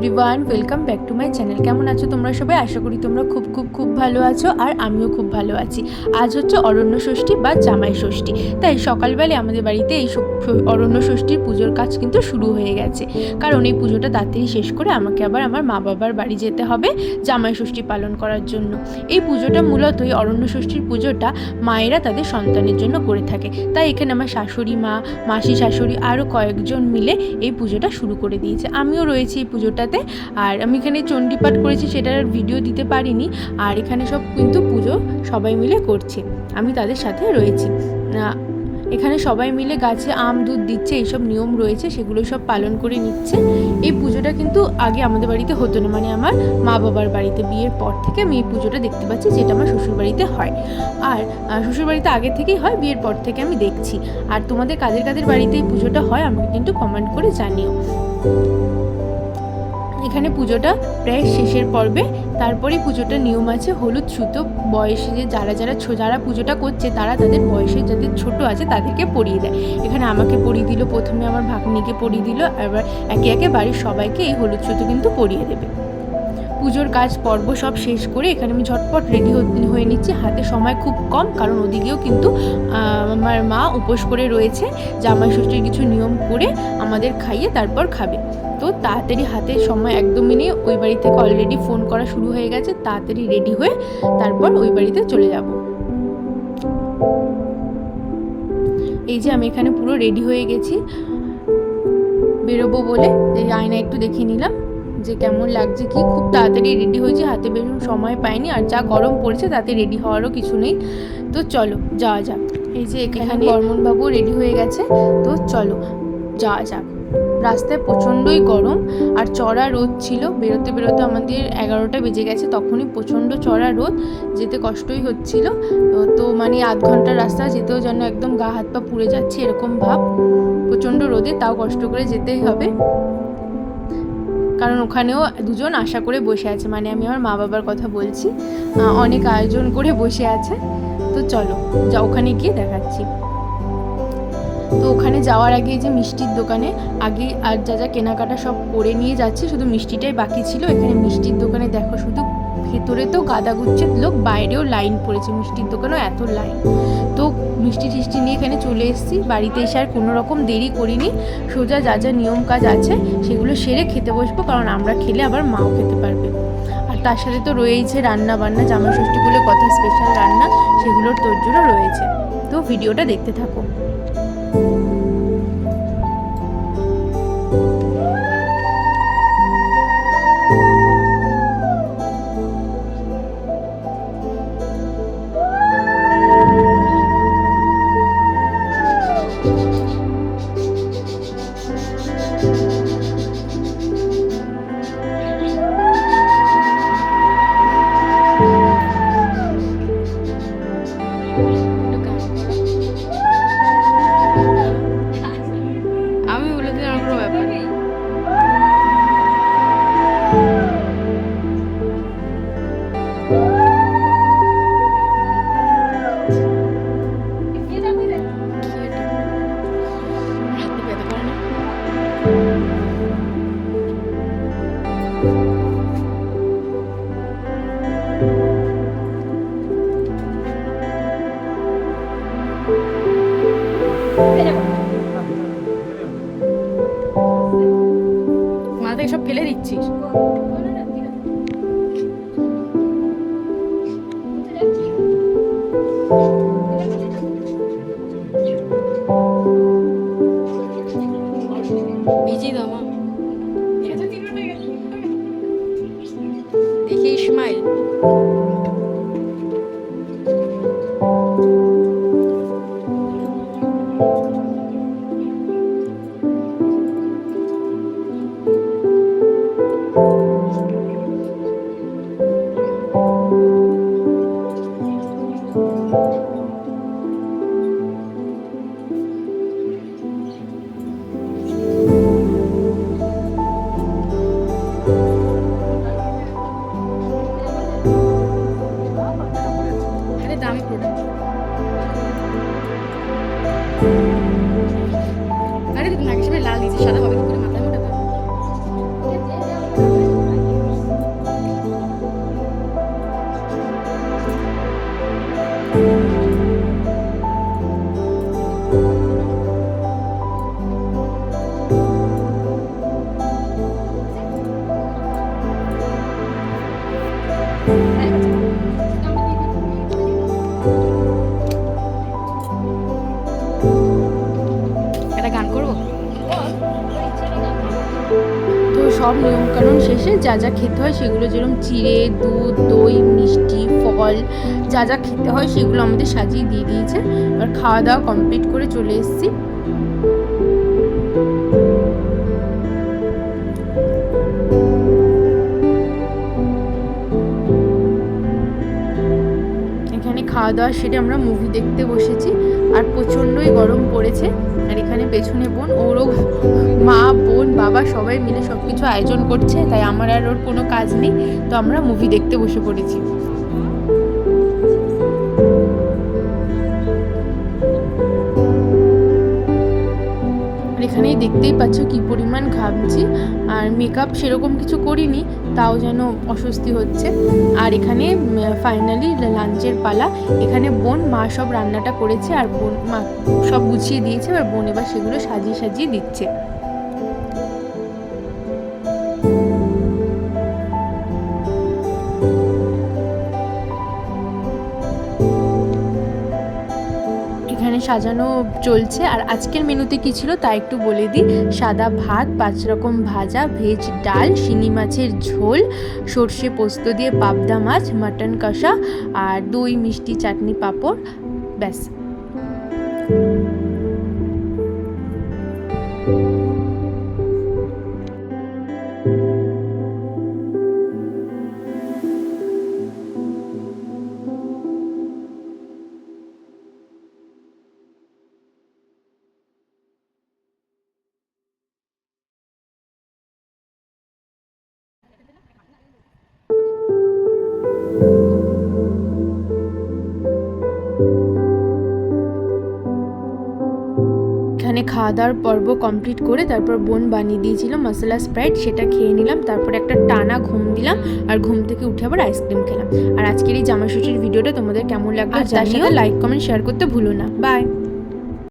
Everyone, welcome back to my channel. কেমন আছো তোমরা সবাই? আশা করি তোমরা খুব ভালো আছো, আর আমিও খুব ভালো আছি। আজ হচ্ছে অরণ্য ষষ্ঠী বা জামাই ষষ্ঠী। তাই সকালবেলায় আমাদের বাড়িতে এই অরণ্য ষষ্ঠীর পুজোর কাজ কিন্তু শুরু হয়ে গেছে, কারণ এই পুজোটা তাড়াতাড়ি শেষ করে আমাকে আবার আমার মা বাবার বাড়ি যেতে হবে জামাই ষষ্ঠী পালন করার জন্য। এই পুজোটা মূলত এই অরণ্য ষষ্ঠীর পুজোটা মায়েরা তাদের সন্তানের জন্য করে থাকে। তাই এখানে আমার শাশুড়ি মা, মাসি শাশুড়ি আরও কয়েকজন মিলে এই পুজোটা শুরু করে দিয়েছে। আমিও রয়েছি এই পুজোটাতে, আর আমি এখানে চণ্ডীপাঠ করেছি, সেটার ভিডিও দিতে পারিনি। আর এখানে সব কিন্তু পুজো সবাই মিলে করছে, আমি তাদের সাথে রয়েছি। এখানে সবাই মিলে গাছে আম দুধ দিচ্ছে, এইসব নিয়ম রয়েছে, সেগুলো সব পালন করে নিচ্ছে। এই পুজোটা কিন্তু আগে আমাদের বাড়িতে হতো না, মানে আমার মা বাবার বাড়িতে বিয়ের পর থেকে আমি এই পুজোটা দেখতে পাচ্ছি, যেটা আমার শ্বশুরবাড়িতে হয়। আর শ্বশুরবাড়িতে আগে থেকেই হয়, বিয়ের পর থেকে আমি দেখছি। আর তোমাদের কাদের কাদের বাড়িতে এই পুজোটা হয় আমাকে কিন্তু কমেন্ট করে জানিও। এখানে পুজোটা প্রায় শেষের পর্বে। তারপরে পুজোটার নিয়ম আছে হলুদ সুতো বয়সে যারা পুজোটা করছে তারা তাদের বয়সে যাদের ছোট আছে তাদেরকে পরিয়ে দেয়। এখানে আমাকে পরিয়ে দিল, প্রথমে আমার ভাগ্নিকে পরিয়ে দিল, এবার একে একে বাড়ির সবাইকে এই হলুদ সুতো কিন্তু পরিয়ে দেবে। পুজোর কাজ পর্ব সব শেষ করে এখানে আমি ঝটপট রেডি হয়ে নিচ্ছি। হাতে সময় খুব কম, কারণ ওদিকেও কিন্তু আমার মা উপোস করে রয়েছে, জামাই ষষ্ঠীর কিছু নিয়ম করে আমাদের খাইয়ে তারপর খাবে। তো তাড়াতাড়ি হাতে সময় একদমই নেই, ওই বাড়ি থেকে অলরেডি ফোন করা শুরু হয়ে গেছে, তাড়াতাড়ি রেডি হয়ে তারপর ওই বাড়িতে চলে যাব। এই যে আমি এখানে পুরো রেডি হয়ে গেছি বেরোবো বলে, এই আয়না একটু দেখে নিলাম যে কেমন লাগছে কি। খুব তাড়াতাড়ি রেডি হয়েছে, হাতে বেরোনোর সময় পাইনি, আর যা গরম পড়েছে তাতে রেডি হওয়ারও কিছু নেই। তো চলো যাওয়া যাক। এই যে এখানে বর্মনবাবু রেডি হয়ে গেছে, তো চলো যাওয়া যাক। রাস্তায় প্রচণ্ডই গরম আর চড়া রোদ ছিল, বেরোতে বেরোতে আমাদের 11টা বেজে গেছে, তখনই প্রচণ্ড চড়া রোদ, যেতে কষ্টই হচ্ছিল। তো মানে আধ ঘন্টার রাস্তা যেতেও যেন একদম গা হাত পা পুড়ে যাচ্ছে এরকম ভাব, প্রচণ্ড রোদে, তাও কষ্ট করে যেতেই হবে। কারণ ওখানেও দুজন আশা করে বসে আছে, মানে আমি আমার মা বাবার কথা বলছি, অনেক আয়োজন করে বসে আছে। তো চলো ওখানে গিয়ে দেখাচ্ছি। তো ওখানে যাওয়ার আগে যে মিষ্টির দোকানে আগে আর যা কেনাকাটা সব করে নিয়ে যাচ্ছে, শুধু মিষ্টিটাই বাকি ছিল। এখানে মিষ্টির দোকানে দেখো শুধু ভেতরে তো গাদা গুচ্ছের লোক, বাইরেও লাইন পড়েছে, মিষ্টির দোকানেও এত লাইন। তো মিষ্টি টিষ্টি নিয়ে এখানে চলে এসেছি। বাড়িতে এসে আর কোনো রকম দেরি করিনি, সোজা যা নিয়ম কাজ আছে সেগুলো সেরে খেতে বসবো, কারণ আমরা খেলে আবার মাও খেতে পারবে। আর তার সাথে তো রয়েইছে রান্না বান্না, জামাই ষষ্ঠী বলে কথা, স্পেশাল রান্না, সেগুলোর তোড়জোড়ও রয়েছে। তো ভিডিওটা দেখতে থাকো। আমি বলে দিলাম কোনো ব্যাপার নেই। মাথা থেকে সব ফেলে দিচ্ছিস। ভিজিয়ে দাও মা, দেখি ইসমাইল। দামি প্রোডাক্ট। আরে নাকি সবাই লাল দিয়েছে, সাদা হবে কি করে, মাথায় মোটা। সব নিয়মকানুন শেষে যা যা খেতে হয় সেগুলো, যেরকম চিড়ে, দুধ, দই, মিষ্টি, ফল, যা যা খেতে হয় সেগুলো আমাদের সাজিয়ে দিয়ে দিয়েছে। এবার খাওয়া দাওয়া কমপ্লিট করে চলে এসেছি। এখানে খাওয়া দাওয়া সেরে আমরা মুভি দেখতে বসেছি। আর প্রচণ্ডই গরম পড়েছে। আর এখানে পেছনে বোন, ওরও মা, বোন, বাবা সবাই মিলে সব কিছু আয়োজন করছে, তাই আমার আর ওর কোনো কাজ নেই, তো আমরা মুভি দেখতে বসে পড়েছি। এখানেই দেখতেই পাচ্ছ কি পরিমাণ ঘামছি। আর মেকআপ সেরকম কিছু করিনি, তাও যেন অস্বস্তি হচ্ছে। আর এখানে ফাইনালি লাঞ্চের পালা। এখানে বোন, মা সব রান্নাটা করেছে আর বোন, মা সব গুছিয়ে দিয়েছে। আর বোন এবার সেগুলো সাজিয়ে সাজিয়ে দিচ্ছে। এখানে সাজানো চলছে। আর আজকের মেনুতে কী ছিল তা একটু বলে দিই। সাদা ভাত, 5 রকম ভাজা, ভেজ ডাল, শিঙি মাছের ঝোল, সর্ষে পোস্ত দিয়ে পাবদা মাছ, মাটন কষা, আর দই, মিষ্টি, চাটনি, পাঁপড়, ব্যাস। এখানে খাওয়া দাওয়ার পর্ব কমপ্লিট করে তারপর বোন বানিয়ে দিয়েছিল মশলা স্প্রাইট, সেটা খেয়ে নিলাম। তারপর একটা টানা ঘুম দিলাম, আর ঘুম থেকে উঠে আবার আইসক্রিম খেলাম। আর আজকের এই জামাই ষষ্ঠীর ভিডিওটা তোমাদের কেমন লাগবে জানিও। লাইক, কমেন্ট, শেয়ার করতে ভুলো না। বাই।